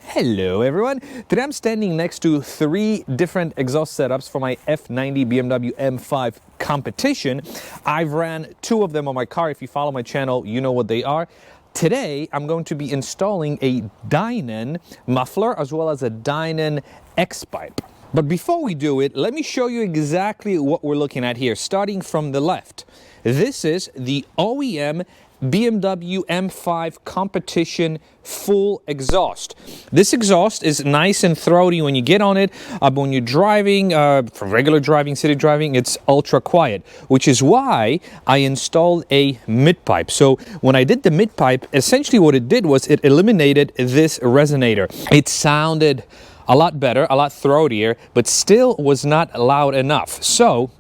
Hello everyone, today I'm standing next to 3 different exhaust setups for my F90 BMW M5 competition. I've ran 2 of them on my car. If you follow my channel, you know what they are. Today I'm going to be installing a Dinan muffler as well as a Dinan X-pipe. But before we do it, let me show you exactly what we're looking at here, starting from the left. This is the OEM BMW M5 competition full exhaust. This exhaust is nice and throaty when you get on it, but when you're driving, for regular driving, city driving, it's ultra quiet, which is why I installed a mid-pipe. So when I did the mid-pipe, essentially what it did was it eliminated this resonator. It sounded a lot better, a lot throatier, but still was not loud enough. So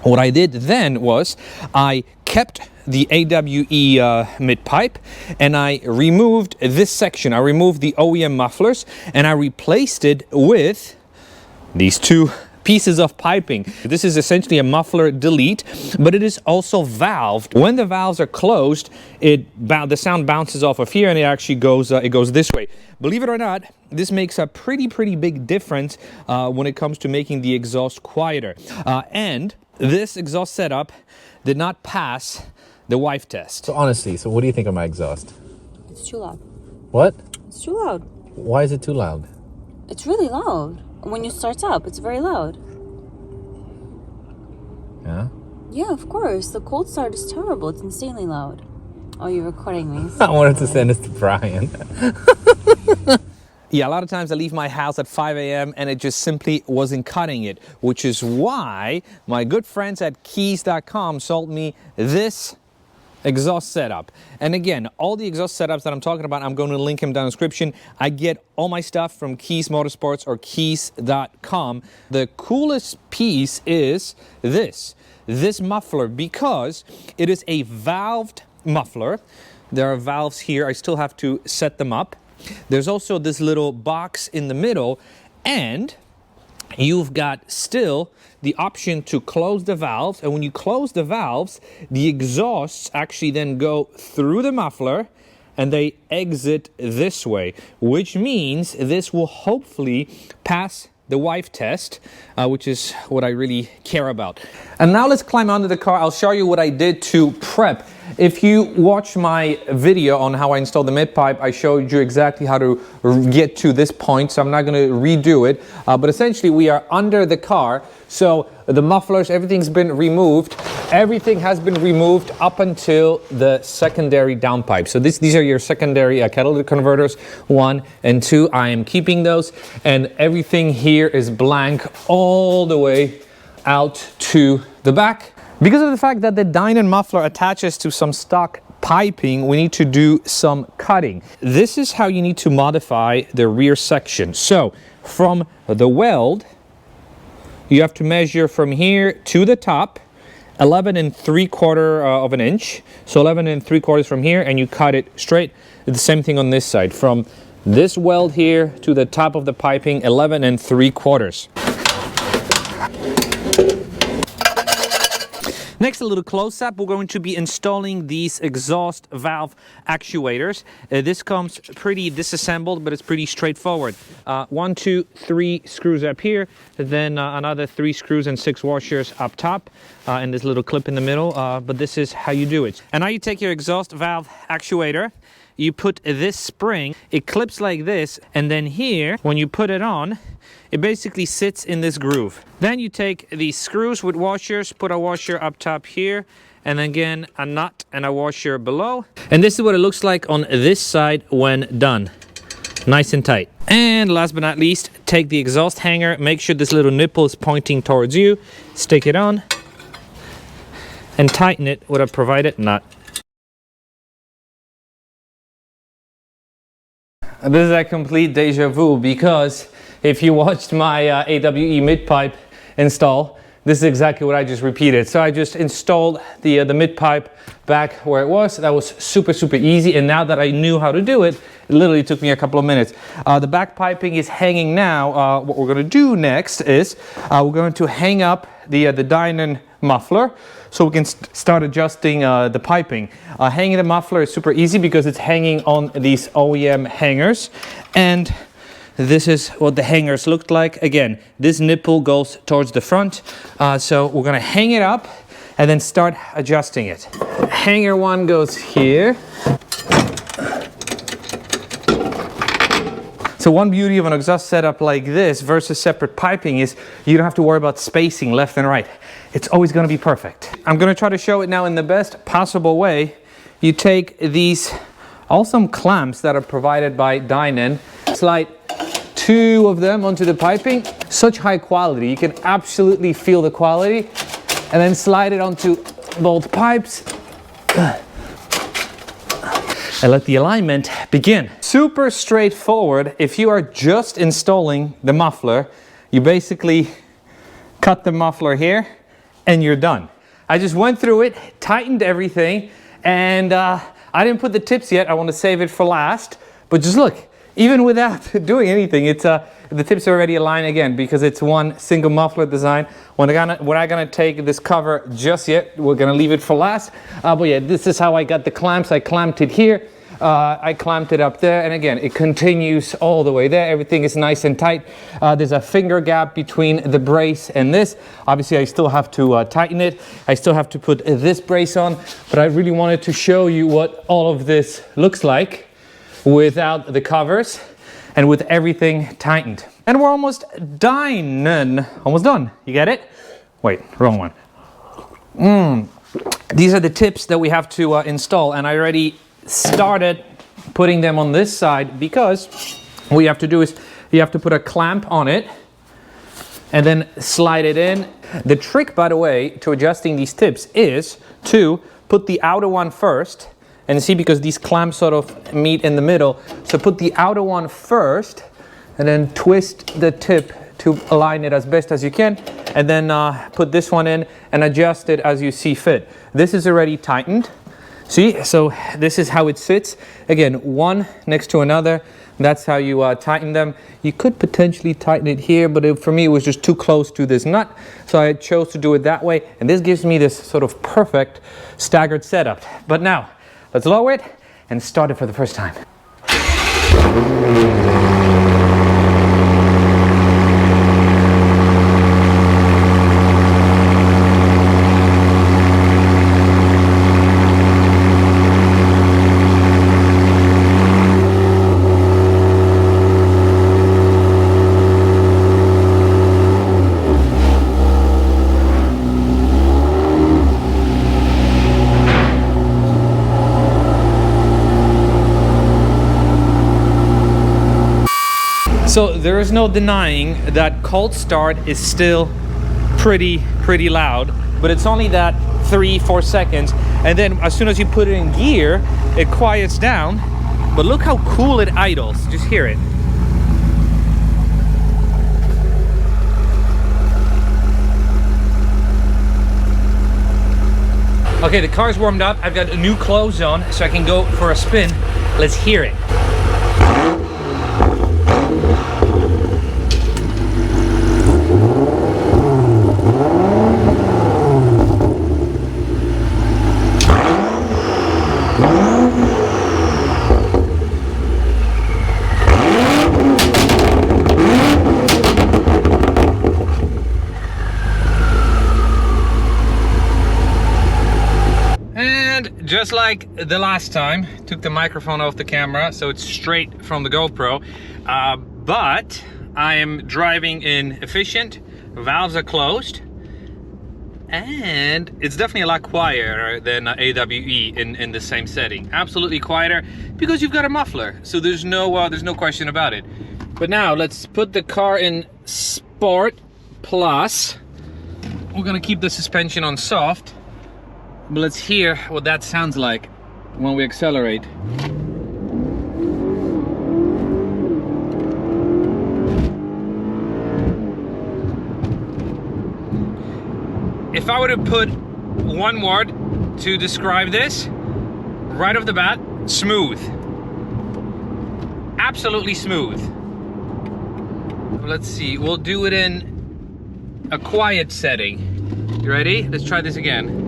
what I did then was I kept the AWE mid-pipe and I removed this section. I removed the OEM mufflers and I replaced it with these 2 pieces of piping. This is essentially a muffler delete, but it is also valved. When the valves are closed, the sound bounces off of here and it actually goes this way. Believe it or not, this makes a pretty big difference when it comes to making the exhaust quieter. And this exhaust setup did not pass the wife test. So honestly, what do you think of my exhaust? It's too loud. What? It's too loud. Why is it too loud? It's really loud. When you start up, it's very loud. Yeah? Yeah, of course. The cold start is terrible. It's insanely loud. Oh, you're recording me. I wanted to send this to Brian. Yeah, a lot of times I leave my house at 5 a.m. and it just simply wasn't cutting it, which is why my good friends at keys.com sold me this exhaust setup. And again, all the exhaust setups that I'm talking about, I'm going to link them down in the description. I get all my stuff from Keys Motorsports or keys.com. The coolest piece is this muffler, because it is a valved muffler. There are valves here. I still have to set them up. There's also this little box in the middle, and you've got still the option to close the valves. And when you close the valves, the exhausts actually then go through the muffler and they exit this way, which means this will hopefully pass the wife test, which is what I really care about. And now let's climb onto the car. I'll show you what I did to prep. If you watch my video on how I installed the mid-pipe, I showed you exactly how to get to this point, so I'm not going to redo it. But essentially, we are under the car, so the mufflers, everything's been removed. Everything has been removed up until the secondary downpipe. So these are your secondary catalytic converters, 1 and 2. I am keeping those, and everything here is blank all the way out to the back. Because of the fact that the Dinan muffler attaches to some stock piping, we need to do some cutting. This is how you need to modify the rear section. So from the weld, you have to measure from here to the top 11 3/4 of an inch. So 11 3/4 from here, and you cut it straight. The same thing on this side. From this weld here to the top of the piping, 11 3/4. Next, a little close-up. We're going to be installing these exhaust valve actuators. This comes pretty disassembled, but it's pretty straightforward. 1, 2, 3 screws up here, then another 3 screws and 6 washers up top, and this little clip in the middle. But this is how you do it. And now you take your exhaust valve actuator. You put this spring, it clips like this, and then here, when you put it on, it basically sits in this groove. Then you take these screws with washers, put a washer up top here, and again a nut and a washer below. And this is what it looks like on this side when done. Nice and tight. And last but not least, take the exhaust hanger, make sure this little nipple is pointing towards you, stick it on, and tighten it with a provided nut. This is a complete deja vu, because if you watched my AWE mid-pipe install, this is exactly what I just repeated. So I just installed the mid-pipe back where it was. That was super easy, and now that I knew how to do it, it literally took me a couple of minutes. The back piping is hanging now. What we're going to do next is we're going to hang up the Dinan muffler so we can start adjusting the piping. Hanging the muffler is super easy because it's hanging on these OEM hangers, and this is what the hangers looked like. Again, this nipple goes towards the front. So we're gonna hang it up and then start adjusting it. Hanger one goes here. So one beauty of an exhaust setup like this versus separate piping is you don't have to worry about spacing left and right. It's always going to be perfect. I'm going to try to show it now in the best possible way. You take these awesome clamps that are provided by Dinan, slide 2 of them onto the piping. Such high quality, you can absolutely feel the quality. And then slide it onto both pipes. And let the alignment begin. Super straightforward. If you are just installing the muffler, you basically cut the muffler here and you're done. I just went through it, tightened everything, and I didn't put the tips yet. I want to save it for last. But just look, even without doing anything, it's the tips are already aligned again because it's one single muffler design. We're not gonna take this cover just yet. We're gonna leave it for last. But yeah, this is how I got the clamps. I clamped it here. I clamped it up there, and again, it continues all the way there. Everything is nice and tight. There's a finger gap between the brace and this. Obviously, I still have to tighten it. I still have to put this brace on, but I really wanted to show you what all of this looks like without the covers and with everything tightened. And we're almost done. Almost done. You get it? Wait, wrong one. These are the tips that we have to install, and I already started putting them on this side because what you have to do is you have to put a clamp on it and then slide it in. The trick, by the way, to adjusting these tips is to put the outer one first, and see, because these clamps sort of meet in the middle, so put the outer one first and then twist the tip to align it as best as you can, and then put this one in and adjust it as you see fit. This is already tightened. See, so this is how it sits. Again, one next to another. That's how you tighten them. You could potentially tighten it here, but for me it was just too close to this nut, so I chose to do it that way, and this gives me this sort of perfect staggered setup. But now, let's lower it and start it for the first time. So there is no denying that cold start is still pretty loud, but it's only that 3-4 seconds, and then as soon as you put it in gear, it quiets down. But look how cool it idles. Just hear it. Okay, the car's warmed up. I've got new clothes on, so I can go for a spin. Let's hear it. Just like the last time, took the microphone off the camera, so it's straight from the GoPro, but I am driving in efficient, valves are closed, and it's definitely a lot quieter than AWE in the same setting. Absolutely quieter because you've got a muffler, so there's no question about it. But now let's put the car in Sport Plus. We're gonna keep the suspension on soft. But let's hear what that sounds like when we accelerate. If I were to put one word to describe this, right off the bat, smooth. Absolutely smooth. Let's see, we'll do it in a quiet setting. You ready? Let's try this again.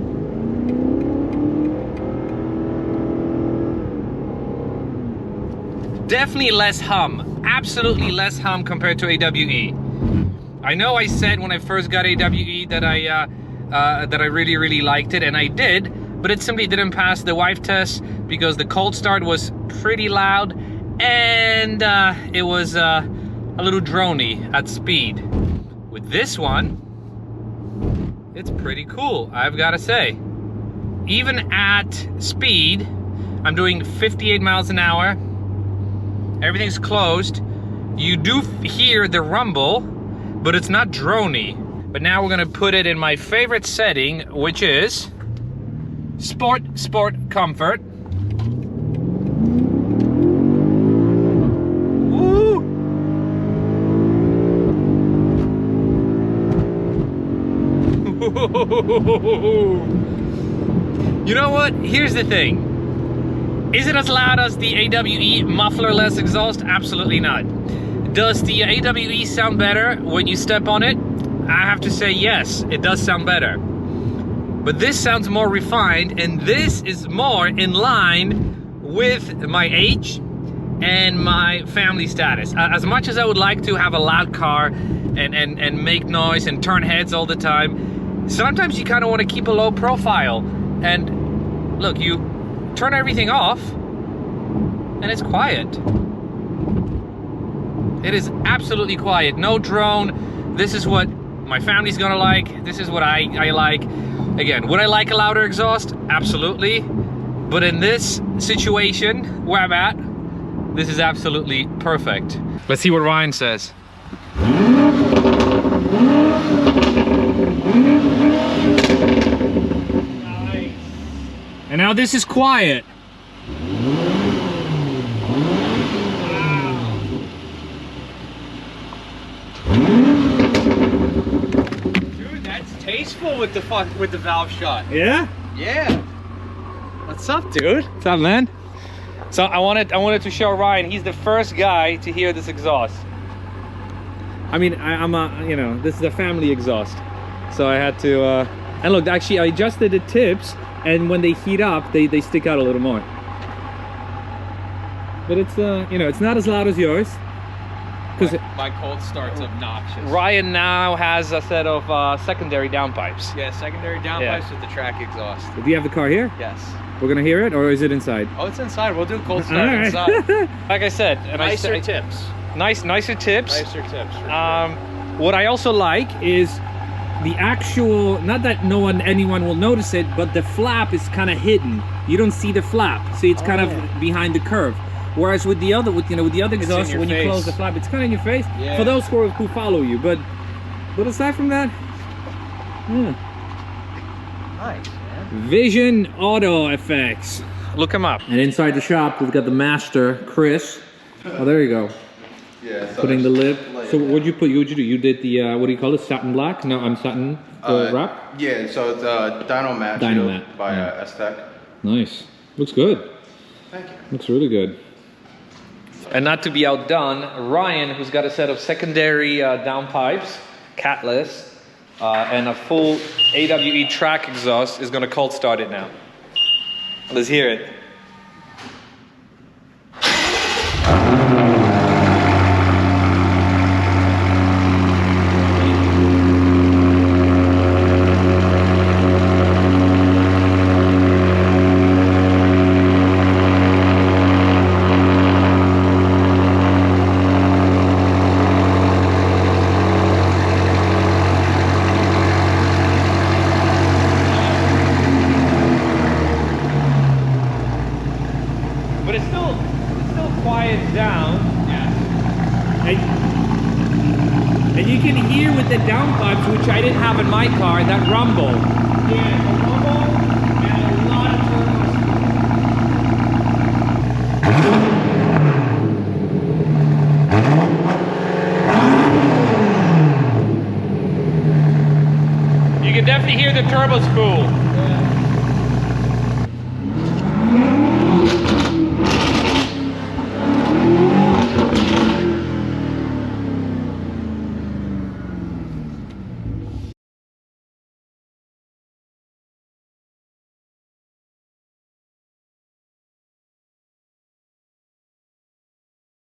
definitely less hum. Absolutely less hum compared to AWE. I know I said when I first got AWE that I really liked it, and I did, but it simply didn't pass the wife test because the cold start was pretty loud and it was a little drony at speed. With this one, it's pretty cool, I've got to say. Even at speed, I'm doing 58 miles an hour. Everything's closed. You do hear the rumble, but it's not drony. But now we're gonna put it in my favorite setting, which is Sport Comfort. Woo! You know what? Here's the thing. Is it as loud as the AWE muffler-less exhaust? Absolutely not. Does the AWE sound better when you step on it? I have to say yes, it does sound better. But this sounds more refined, and this is more in line with my age and my family status. As much as I would like to have a loud car and make noise and turn heads all the time, sometimes you kind of want to keep a low profile. And look, you turn everything off and it's quiet. It is absolutely quiet, no drone. This is what my family's gonna like. This is what I like. Again, would I like a louder exhaust? Absolutely. But in this situation where I'm at, this is absolutely perfect. Let's see what Ryan says. Nice. And now this is quiet. Tasteful with the valve shot. Yeah? Yeah. What's up, dude? What's up, man? So I wanted to show Ryan. He's the first guy to hear this exhaust. I mean, you know, this is a family exhaust, so I had to. And look, actually, I adjusted the tips, and when they heat up, they stick out a little more. But it's you know, it's not as loud as yours. My cold start's obnoxious. Ryan now has a set of secondary downpipes. Yeah, secondary downpipes with the track exhaust. Do you have the car here? Yes. We're gonna hear it, or is it inside? Oh, it's inside. We'll do cold start inside. Like I said, nicer tips. Nicer tips. Nicer tips. For sure. What I also like is the actual. Not that anyone will notice it, but the flap is kind of hidden. You don't see the flap. See, it's kind of behind the curve. Whereas with the other, with the other exhaust, when you close the flap, it's kind of in your face. Yeah. For those who follow you, but aside from that, nice, man. Vision Auto Effects. Look him up. And inside the shop, we've got the master, Chris. Oh, there you go. Yeah. So putting the lip. So what'd you put? What'd you do? You did the what do you call it? Satin black? No, I'm satin wrap. Yeah. So it's Dyno Matte. Dyno Matte by S-Tech. Nice. Looks good. Thank you. Looks really good. And not to be outdone, Ryan, who's got a set of secondary downpipes, catless, and a full AWE track exhaust, is going to cold start it now. Let's hear it. And you can hear with the downpipes, which I didn't have in my car, that rumble. Yeah, the rumble and a lot of turbo. You can definitely hear the turbo spool.